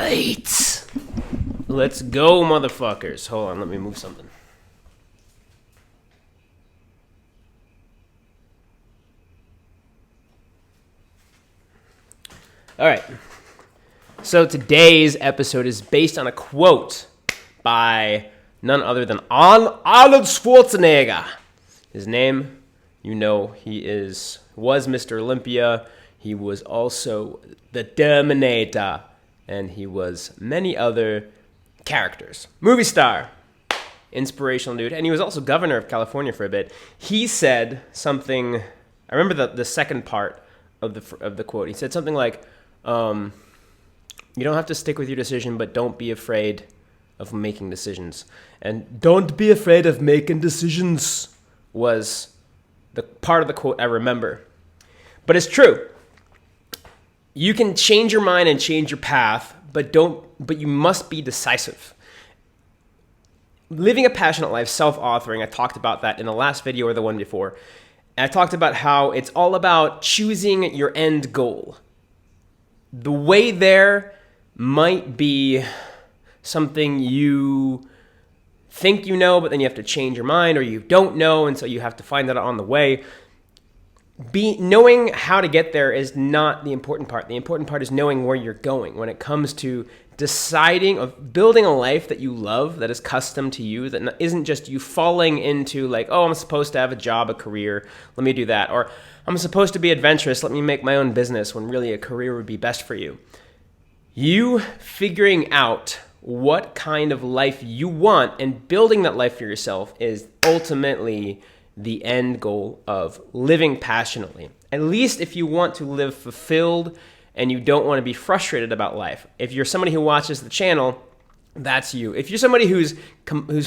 right. Let's go, motherfuckers. Hold on, let me move something. All right. So today's episode is based on a quote by none other than Arnold Schwarzenegger. His name, you know, was Mr. Olympia. He was also the Terminator, and he was many other characters. Movie star, inspirational dude, and he was also governor of California for a bit. He said something. I remember the second part of the quote. He said something like, "You don't have to stick with your decision, but don't be afraid of making decisions." And "don't be afraid of making decisions" was the part of the quote I remember. But it's true. You can change your mind and change your path, but you must be decisive. Living a passionate life, self-authoring, I talked about that in the last video or the one before. And I talked about how it's all about choosing your end goal. The way there might be something you think you know, but then you have to change your mind, or you don't know, and so you have to find that out on the way. Knowing how to get there is not the important part. The important part is knowing where you're going when it comes to deciding of building a life that you love, that is custom to you, that isn't just you falling into like, oh, I'm supposed to have a job, a career, let me do that. Or I'm supposed to be adventurous, let me make my own business, when really a career would be best for you. You figuring out what kind of life you want and building that life for yourself is ultimately the end goal of living passionately. At least if you want to live fulfilled and you don't want to be frustrated about life. If you're somebody who watches the channel, that's you. If you're somebody who's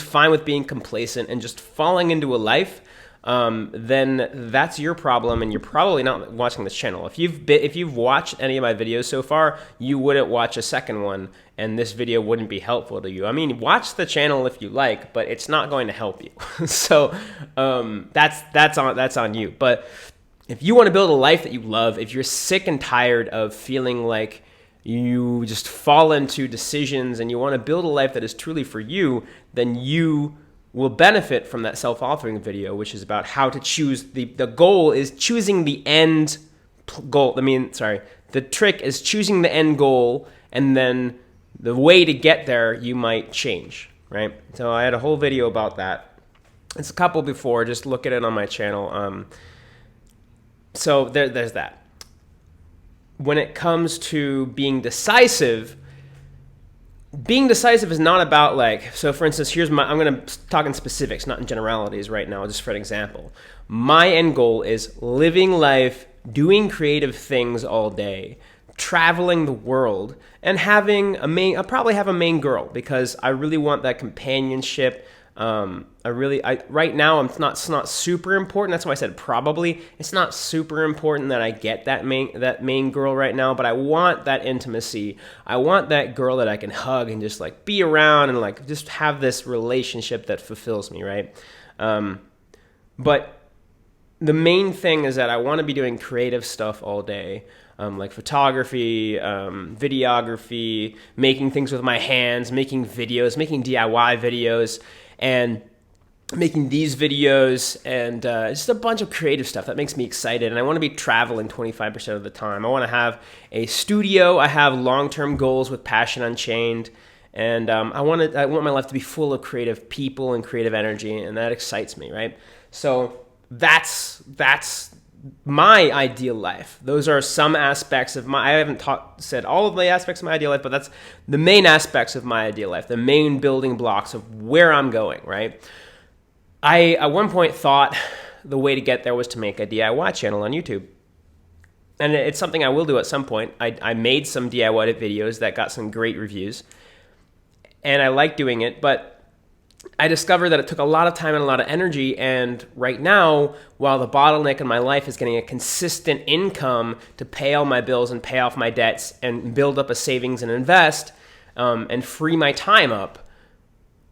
fine with being complacent and just falling into a life, then that's your problem, and you're probably not watching this channel. If you've watched any of my videos so far, you wouldn't watch a second one, and this video wouldn't be helpful to you. I mean, watch the channel if you like, but it's not going to help you. So that's on you. But if you want to build a life that you love, if you're sick and tired of feeling like you just fall into decisions and you want to build a life that is truly for you, then you will benefit from that self-authoring video, which is about how to choose. The goal is choosing the end goal. The trick is choosing the end goal, and then the way to get there you might change, right? So I had a whole video about that. It's a couple before, just look at it on my channel. So there's that. When it comes to being decisive is not about like, so for instance, I'm going to talk in specifics, not in generalities right now, just for an example. My end goal is living life, doing creative things all day, traveling the world, and I'll probably have a main girl, because I really want that companionship. Right now it's not super important. That's why I said probably. It's not super important that I get that main girl right now, but I want that intimacy. I want that girl that I can hug and just like be around and like just have this relationship that fulfills me, right? But the main thing is that I want to be doing creative stuff all day. Like photography, videography, making things with my hands, making videos, making DIY videos, and making these videos, and just a bunch of creative stuff that makes me excited. And I want to be traveling 25% of the time. I want to have a studio. I have long-term goals with Passion Unchained, and I want my life to be full of creative people and creative energy, and that excites me, right? So that's my ideal life. Those are some aspects of I haven't said all of the aspects of my ideal life, but that's the main aspects of my ideal life, the main building blocks of where I'm going, right? I, at one point, thought the way to get there was to make a DIY channel on YouTube. And it's something I will do at some point. I made some DIY videos that got some great reviews, and I like doing it, but I discovered that it took a lot of time and a lot of energy, and right now, while the bottleneck in my life is getting a consistent income to pay all my bills and pay off my debts and build up a savings and invest, and free my time up,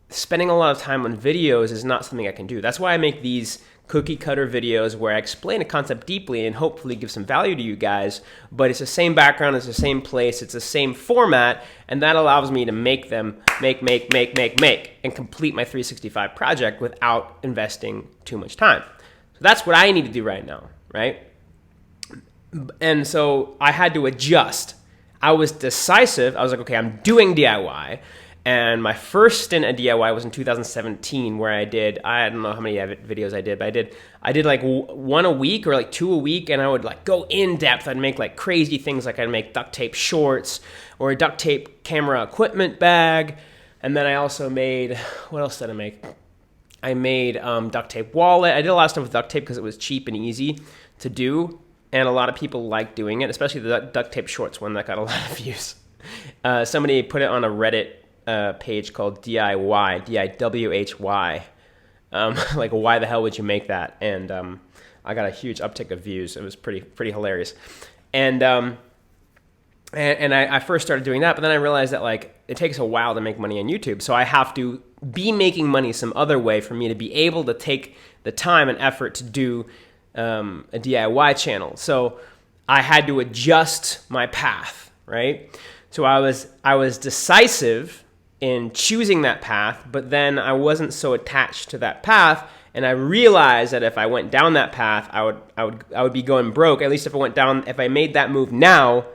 spending a lot of time on videos is not something I can do. That's why I make these cookie cutter videos where I explain a concept deeply and hopefully give some value to you guys, but it's the same background, it's the same place, it's the same format, and that allows me to make them make, and complete my 365 project without investing too much time. So that's what I need to do right now, right? And so I had to adjust. I was decisive. I was like, okay, I'm doing DIY. And my first stint at DIY was in 2017, where I don't know how many videos I did, but I did like one a week or like 2 a week, and I would like go in depth. I'd make like crazy things, like I'd make duct tape shorts or a duct tape camera equipment bag. And then I also made, what else did I make? I made duct tape wallet. I did a lot of stuff with duct tape because it was cheap and easy to do, and a lot of people like doing it, especially the duct tape shorts one that got a lot of views. Somebody put it on a Reddit page called DIY, DIWHY. Like, why the hell would you make that? And I got a huge uptick of views. It was pretty hilarious. And I first started doing that, but then I realized that like it takes a while to make money on YouTube, so I have to be making money some other way for me to be able to take the time and effort to do a DIY channel. So I had to adjust my path, right? So I was decisive in choosing that path, but then I wasn't so attached to that path, and I realized that if I went down that path, I would be going broke. At least if I made that move now,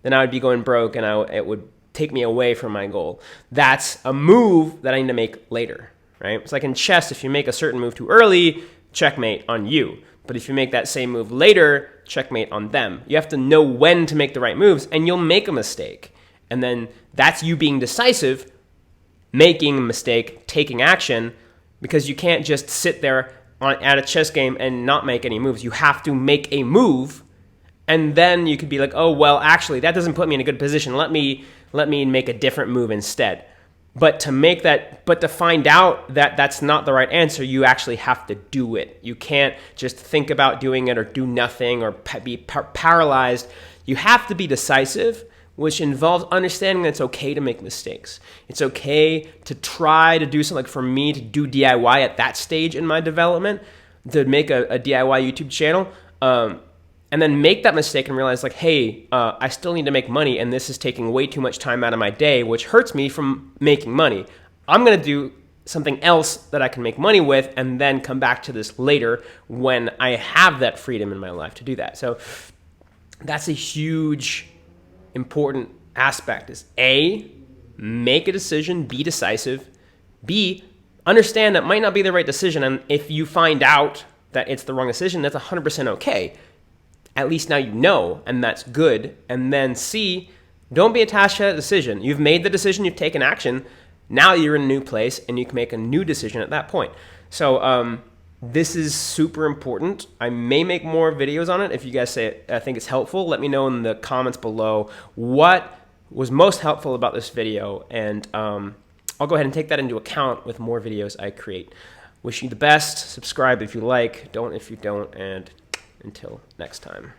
then I would be going broke, and it would take me away from my goal. That's a move that I need to make later, right? It's like in chess, if you make a certain move too early, checkmate on you. But if you make that same move later, checkmate on them. You have to know when to make the right moves, and you'll make a mistake. And then that's you being decisive, making a mistake, taking action, because you can't just sit there at a chess game and not make any moves. You have to make a move, and then you could be like, oh, well, actually, that doesn't put me in a good position. Let me make a different move instead. But to find out that that's not the right answer, you actually have to do it. You can't just think about doing it or do nothing or be paralyzed. You have to be decisive, which involves understanding that it's okay to make mistakes. It's okay to try to do something. Like for me, to do DIY at that stage in my development, to make a DIY YouTube channel, and then make that mistake and realize like, hey, I still need to make money, and this is taking way too much time out of my day, which hurts me from making money. I'm going to do something else that I can make money with, and then come back to this later when I have that freedom in my life to do that. So that's a huge, important aspect is A, make a decision, be decisive. B, understand that might not be the right decision, and if you find out that it's the wrong decision, that's 100% okay. At least now you know, and that's good. And then C, don't be attached to that decision. You've made the decision, you've taken action. Now you're in a new place, and you can make a new decision at that point. So this is super important. I may make more videos on it. If you guys say I think it's helpful, let me know in the comments below what was most helpful about this video, and I'll go ahead and take that into account with more videos I create. Wish you the best. Subscribe if you like. Don't if you don't. And until next time.